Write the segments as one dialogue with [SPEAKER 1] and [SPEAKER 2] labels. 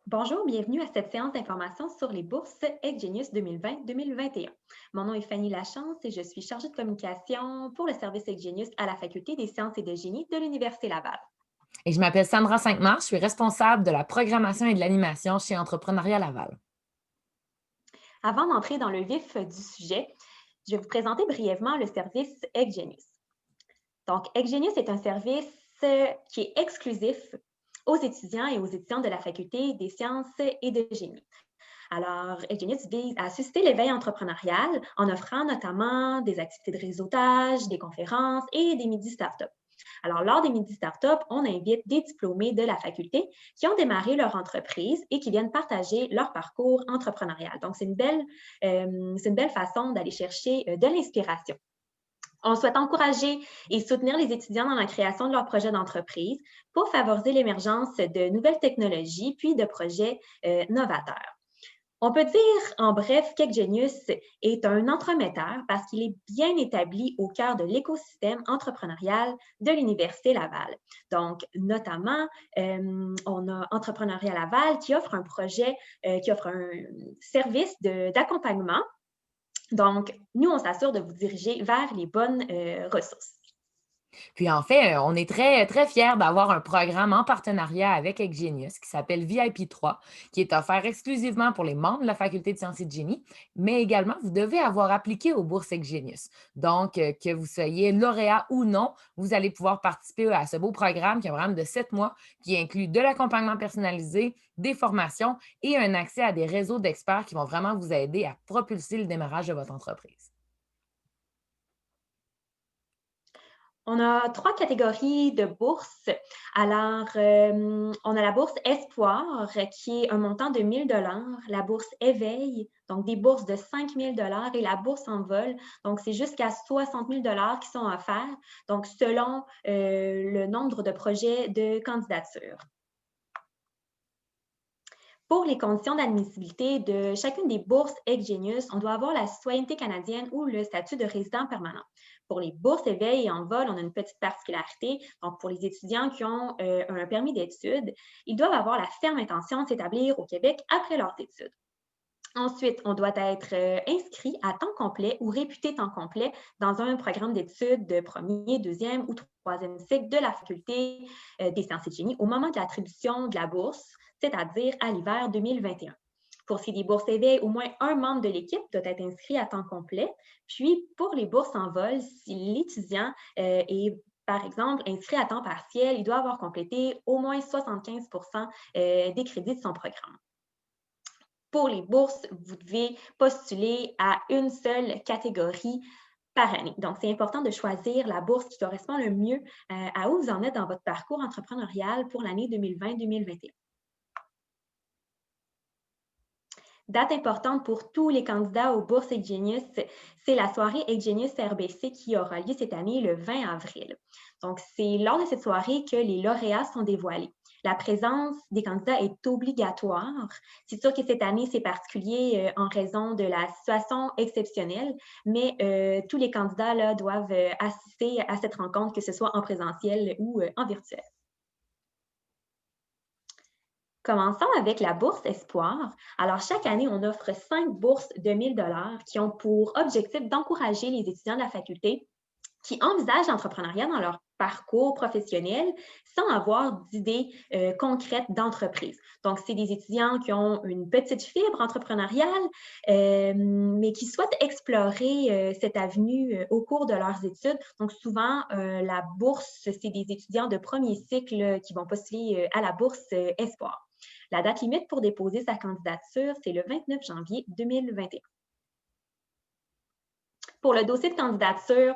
[SPEAKER 1] Bonjour, bienvenue à cette séance d'information sur les bourses EdGenius 2020-2021. Mon nom est Fanny Lachance et je suis chargée de communication pour le service EdGenius à la Faculté des sciences et de génie de l'Université Laval.
[SPEAKER 2] Et je m'appelle Sandra Cinq-Mars, je suis responsable de la programmation et de l'animation chez Entrepreneuriat Laval.
[SPEAKER 1] Avant d'entrer dans le vif du sujet, je vais vous présenter brièvement le service EdGenius. Donc, EdGenius est un service qui est exclusif aux étudiants et aux étudiantes de la Faculté des sciences et de génie. Alors, EdGenius vise à susciter l'éveil entrepreneurial en offrant notamment des activités de réseautage, des conférences et des midis start-up. Alors, lors des midis start-up, on invite des diplômés de la faculté qui ont démarré leur entreprise et qui viennent partager leur parcours entrepreneurial. Donc, c'est une belle façon d'aller chercher de l'inspiration. On souhaite encourager et soutenir les étudiants dans la création de leurs projets d'entreprise pour favoriser l'émergence de nouvelles technologies puis de projets novateurs. On peut dire en bref qu'EdGenius est un entremetteur parce qu'il est bien établi au cœur de l'écosystème entrepreneurial de l'Université Laval. Donc, notamment, on a Entrepreneuriat Laval qui offre un projet, qui offre un service d'accompagnement. Donc, nous, on s'assure de vous diriger vers les bonnes ressources.
[SPEAKER 2] Puis en fait, on est très, très fiers d'avoir un programme en partenariat avec EdGenius qui s'appelle VIP3, qui est offert exclusivement pour les membres de la Faculté de sciences et de génie, mais également, vous devez avoir appliqué aux bourses EdGenius. Donc, que vous soyez lauréat ou non, vous allez pouvoir participer à ce beau programme qui est un programme de 7 mois qui inclut de l'accompagnement personnalisé, des formations et un accès à des réseaux d'experts qui vont vraiment vous aider à propulser le démarrage de votre entreprise.
[SPEAKER 1] On a 3 catégories de bourses. Alors, on a la bourse Espoir qui est un montant de 1 000 $, la bourse Éveil, donc des bourses de 5 000 $ et la bourse Envol, donc c'est jusqu'à 60 000 $ qui sont offerts, donc selon le nombre de projets de candidature. Pour les conditions d'admissibilité de chacune des bourses EdGenius, on doit avoir la citoyenneté canadienne ou le statut de résident permanent. Pour les bourses éveil et envol, on a une petite particularité. Donc, pour les étudiants qui ont un permis d'études, ils doivent avoir la ferme intention de s'établir au Québec après leurs études. Ensuite, on doit être inscrit à temps complet ou réputé temps complet dans un programme d'études de premier, deuxième ou troisième cycle de la Faculté des sciences et de génie au moment de l'attribution de la bourse, c'est-à-dire à l'hiver 2021. Pour ce qui est des bourses éveil, au moins un membre de l'équipe doit être inscrit à temps complet. Puis, pour les bourses en vol, si l'étudiant est par exemple, inscrit à temps partiel, il doit avoir complété au moins 75 des crédits de son programme. Pour les bourses, vous devez postuler à une seule catégorie par année. Donc, c'est important de choisir la bourse qui correspond le mieux à où vous en êtes dans votre parcours entrepreneurial pour l'année 2020-2021. Date importante pour tous les candidats aux bourses EdGenius, c'est la soirée EdGenius RBC qui aura lieu cette année le 20 avril. Donc, c'est lors de cette soirée que les lauréats sont dévoilés. La présence des candidats est obligatoire. C'est sûr que cette année, c'est particulier en raison de la situation exceptionnelle, mais tous les candidats là, doivent assister à cette rencontre, que ce soit en présentiel ou en virtuel. Commençons avec la bourse Espoir. Alors, chaque année, on offre 5 bourses de 1 000 $ qui ont pour objectif d'encourager les étudiants de la faculté qui envisagent l'entrepreneuriat dans leur parcours professionnel sans avoir d'idées concrètes d'entreprise. Donc, c'est des étudiants qui ont une petite fibre entrepreneuriale, mais qui souhaitent explorer cette avenue au cours de leurs études. Donc, souvent, la bourse, c'est des étudiants de premier cycle qui vont postuler à la bourse Espoir. La date limite pour déposer sa candidature, c'est le 29 janvier 2021. Pour le dossier de candidature,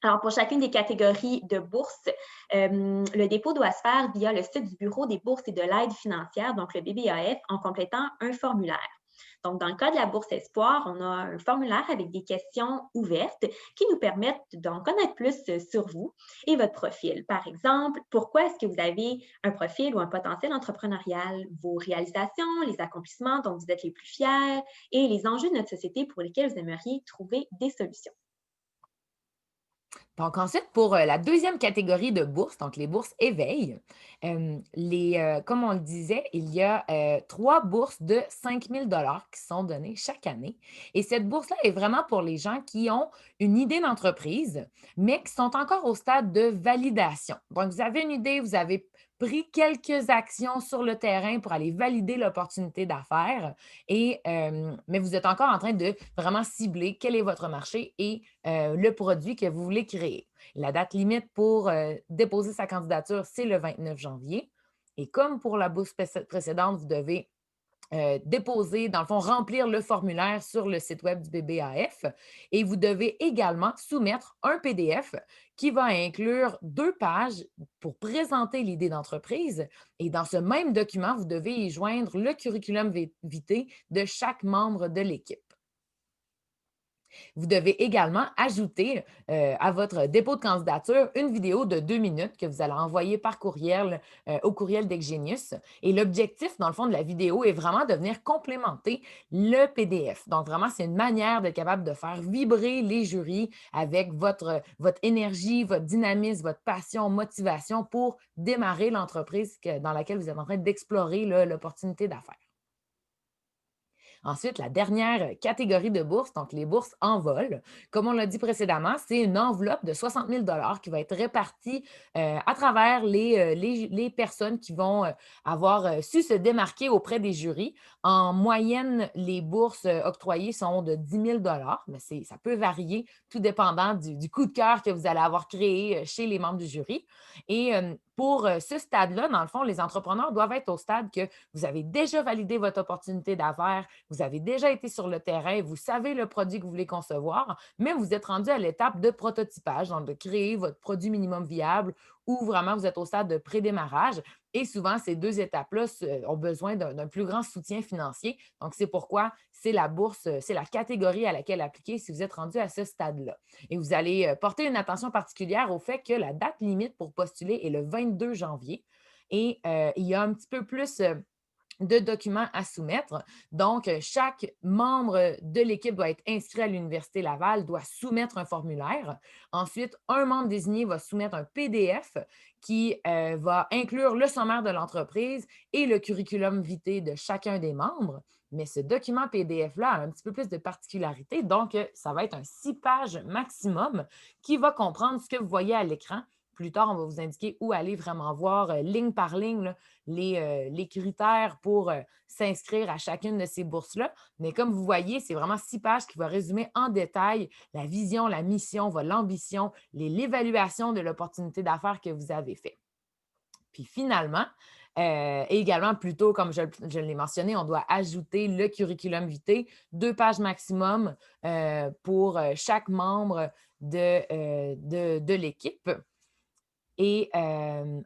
[SPEAKER 1] alors, pour chacune des catégories de bourses, le dépôt doit se faire via le site du Bureau des bourses et de l'aide financière, donc le BBAF, en complétant un formulaire. Donc, dans le cas de la bourse Espoir, on a un formulaire avec des questions ouvertes qui nous permettent d'en connaître plus sur vous et votre profil. Par exemple, pourquoi est-ce que vous avez un profil ou un potentiel entrepreneurial, vos réalisations, les accomplissements dont vous êtes les plus fiers et les enjeux de notre société pour lesquels vous aimeriez trouver des solutions.
[SPEAKER 2] Donc ensuite, pour la deuxième catégorie de bourses, donc les bourses éveil, comme on le disait, il y a 3 bourses de 5 000 $ qui sont données chaque année. Et cette bourse-là est vraiment pour les gens qui ont une idée d'entreprise, mais qui sont encore au stade de validation. Donc, vous avez une idée, vous avez pris quelques actions sur le terrain pour aller valider l'opportunité d'affaires, mais vous êtes encore en train de vraiment cibler quel est votre marché et le produit que vous voulez créer. La date limite pour déposer sa candidature, c'est le 29 janvier. Et comme pour la bourse précédente, vous devez déposer, dans le fond, remplir le formulaire sur le site web du BBAF et vous devez également soumettre un PDF qui va inclure 2 pages pour présenter l'idée d'entreprise. Et dans ce même document, vous devez y joindre le curriculum vitae de chaque membre de l'équipe. Vous devez également ajouter à votre dépôt de candidature une vidéo de 2 minutes que vous allez envoyer par courriel au courriel d'Exgenius. Et l'objectif, dans le fond, de la vidéo est vraiment de venir complémenter le PDF. Donc, vraiment, c'est une manière d'être capable de faire vibrer les jurys avec votre énergie, votre dynamisme, votre passion, motivation pour démarrer l'entreprise dans laquelle vous êtes en train d'explorer l'opportunité d'affaires. Ensuite, la dernière catégorie de bourses, donc les bourses en vol, comme on l'a dit précédemment, c'est une enveloppe de 60 000 qui va être répartie à travers les personnes qui vont avoir su se démarquer auprès des jurys. En moyenne, les bourses octroyées sont de 10 000 mais ça peut varier tout dépendant du coup de cœur que vous allez avoir créé chez les membres du jury. Et pour ce stade-là, dans le fond, les entrepreneurs doivent être au stade que vous avez déjà validé votre opportunité d'affaires, vous avez déjà été sur le terrain, vous savez le produit que vous voulez concevoir, mais vous êtes rendu à l'étape de prototypage, donc de créer votre produit minimum viable ou vraiment vous êtes au stade de pré-démarrage. Et souvent, ces 2 étapes-là ont besoin d'un plus grand soutien financier. Donc, c'est pourquoi c'est la bourse, c'est la catégorie à laquelle appliquer si vous êtes rendu à ce stade-là. Et vous allez porter une attention particulière au fait que la date limite pour postuler est le 22 janvier. Et il y a un petit peu plus de documents à soumettre. Donc, chaque membre de l'équipe doit être inscrit à l'Université Laval, doit soumettre un formulaire. Ensuite, un membre désigné va soumettre un PDF qui va inclure le sommaire de l'entreprise et le curriculum vitae de chacun des membres. Mais ce document PDF-là a un petit peu plus de particularité. Donc, ça va être un 6 pages maximum qui va comprendre ce que vous voyez à l'écran. Plus tard, on va vous indiquer où aller vraiment voir ligne par ligne là, les critères pour s'inscrire à chacune de ces bourses-là. Mais comme vous voyez, c'est vraiment 6 pages qui vont résumer en détail la vision, la mission, l'ambition, l'évaluation de l'opportunité d'affaires que vous avez fait. Puis finalement, et également, plus tôt, comme je l'ai mentionné, on doit ajouter le curriculum vitae, 2 pages maximum pour chaque membre de l'équipe. Et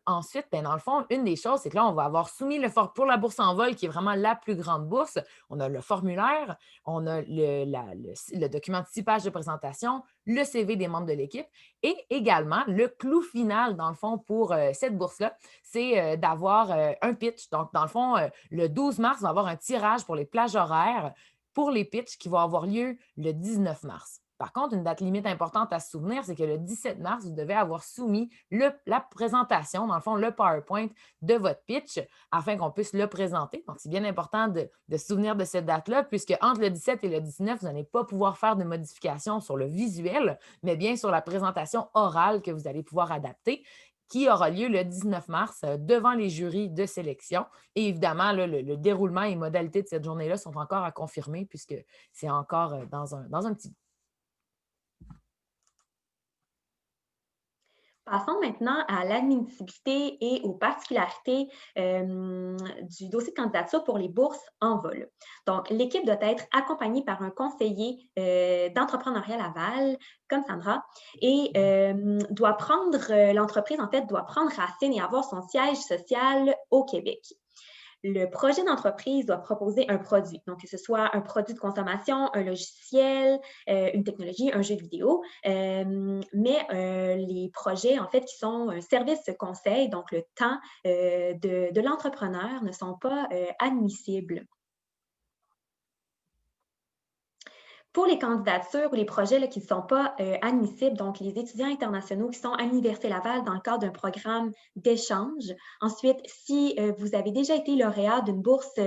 [SPEAKER 2] ensuite, ben, dans le fond, une des choses, c'est que là, on va avoir soumis pour la bourse en vol, qui est vraiment la plus grande bourse. On a le formulaire, on a le document de 6 pages de présentation, le CV des membres de l'équipe et également le clou final, dans le fond, pour cette bourse-là, c'est d'avoir un pitch. Donc, dans le fond, le 12 mars, on va avoir un tirage pour les plages horaires pour les pitchs qui vont avoir lieu le 19 mars. Par contre, une date limite importante à se souvenir, c'est que le 17 mars, vous devez avoir soumis la présentation, dans le fond, le PowerPoint de votre pitch afin qu'on puisse le présenter. Donc, c'est bien important de se souvenir de cette date-là, puisque entre le 17 et le 19, vous n'allez pas pouvoir faire de modifications sur le visuel, mais bien sur la présentation orale que vous allez pouvoir adapter qui aura lieu le 19 mars devant les jurys de sélection. Et évidemment, là, le déroulement et modalités de cette journée-là sont encore à confirmer puisque c'est encore dans un petit bout.
[SPEAKER 1] Passons maintenant à l'admissibilité et aux particularités du dossier de candidature pour les bourses en vol. Donc, l'équipe doit être accompagnée par un conseiller d'entrepreneuriat Laval, comme Sandra, et l'entreprise, en fait, doit prendre racine et avoir son siège social au Québec. Le projet d'entreprise doit proposer un produit, donc que ce soit un produit de consommation, un logiciel, une technologie, un jeu vidéo, mais les projets, en fait, qui sont un service conseil, donc le temps de l'entrepreneur, ne sont pas admissibles. Pour les candidatures ou les projets là, qui ne sont pas admissibles, donc les étudiants internationaux qui sont à l'Université Laval dans le cadre d'un programme d'échange. Ensuite, si vous avez déjà été lauréat d'une bourse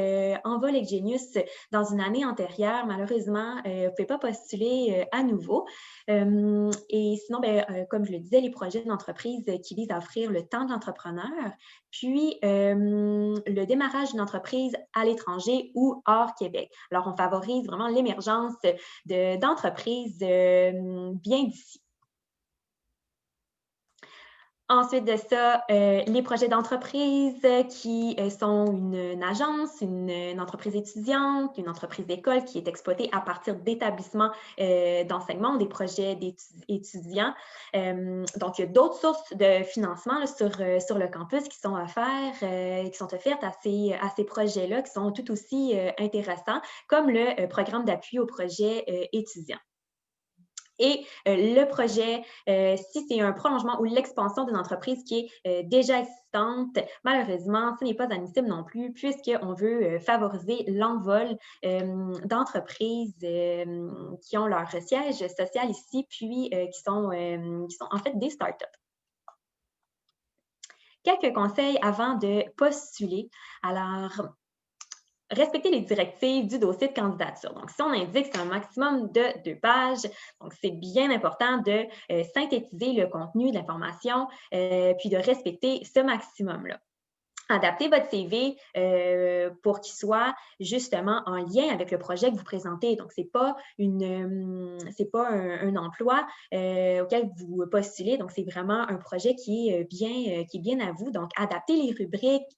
[SPEAKER 1] Envol Genius dans une année antérieure, malheureusement, vous ne pouvez pas postuler à nouveau. Et sinon, comme je le disais, les projets d'entreprise qui visent à offrir le temps de l'entrepreneur, puis le démarrage d'une entreprise à l'étranger ou hors Québec. Alors, on favorise vraiment l'émergence d'entreprises bien d'ici. Ensuite de ça, les projets d'entreprise qui sont une agence, une entreprise étudiante, une entreprise d'école qui est exploitée à partir d'établissements d'enseignement, des projets d'étudiants. Donc, il y a d'autres sources de financement là, sur le campus qui sont offertes à ces projets-là, qui sont tout aussi intéressants, comme le programme d'appui aux projets étudiants. Et le projet, si c'est un prolongement ou l'expansion d'une entreprise qui est déjà existante, malheureusement, ce n'est pas admissible non plus puisqu'on veut favoriser l'envol d'entreprises qui ont leur siège social ici, puis qui sont en fait des startups. Quelques conseils avant de postuler. Alors, respecter les directives du dossier de candidature. Donc, si on indique que c'est un maximum de 2 pages, donc c'est bien important de synthétiser le contenu de l'information puis de respecter ce maximum-là. Adaptez votre CV pour qu'il soit justement en lien avec le projet que vous présentez. Donc, ce n'est pas un emploi auquel vous postulez. Donc, c'est vraiment un projet qui est bien à vous. Donc, adaptez les rubriques,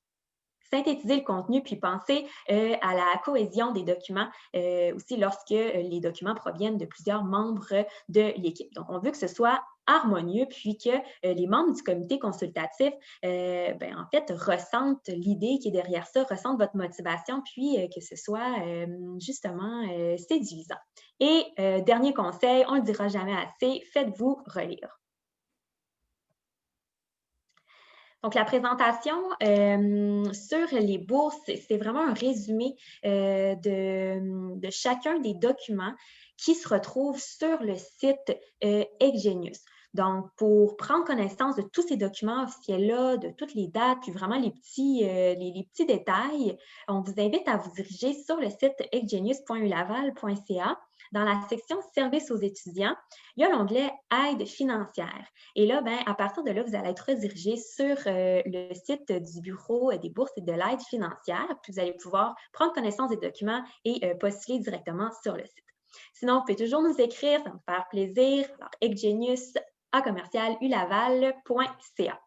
[SPEAKER 1] synthétiser le contenu, puis penser à la cohésion des documents aussi lorsque les documents proviennent de plusieurs membres de l'équipe. Donc, on veut que ce soit harmonieux, puis que les membres du comité consultatif, en fait, ressentent l'idée qui est derrière ça, ressentent votre motivation, puis que ce soit justement séduisant. Et dernier conseil, on ne le dira jamais assez, faites-vous relire. Donc, la présentation sur les bourses, c'est vraiment un résumé de chacun des documents qui se retrouvent sur le site EgGenius. Donc, pour prendre connaissance de tous ces documents officiels-là, de toutes les dates, puis vraiment les petits détails, on vous invite à vous diriger sur le site eggenius.ulaval.ca. Dans la section « Services aux étudiants », il y a l'onglet « Aide financière ». Et là, à partir de là, vous allez être redirigé sur le site du Bureau des bourses et de l'aide financière. Puis vous allez pouvoir prendre connaissance des documents et postuler directement sur le site. Sinon, vous pouvez toujours nous écrire, ça va me faire plaisir. Alors, eggenius@commercialulaval.ca.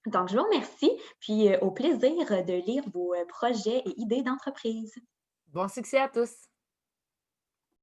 [SPEAKER 1] Donc, je vous remercie, puis au plaisir de lire vos projets et idées d'entreprise.
[SPEAKER 2] Bon succès à tous!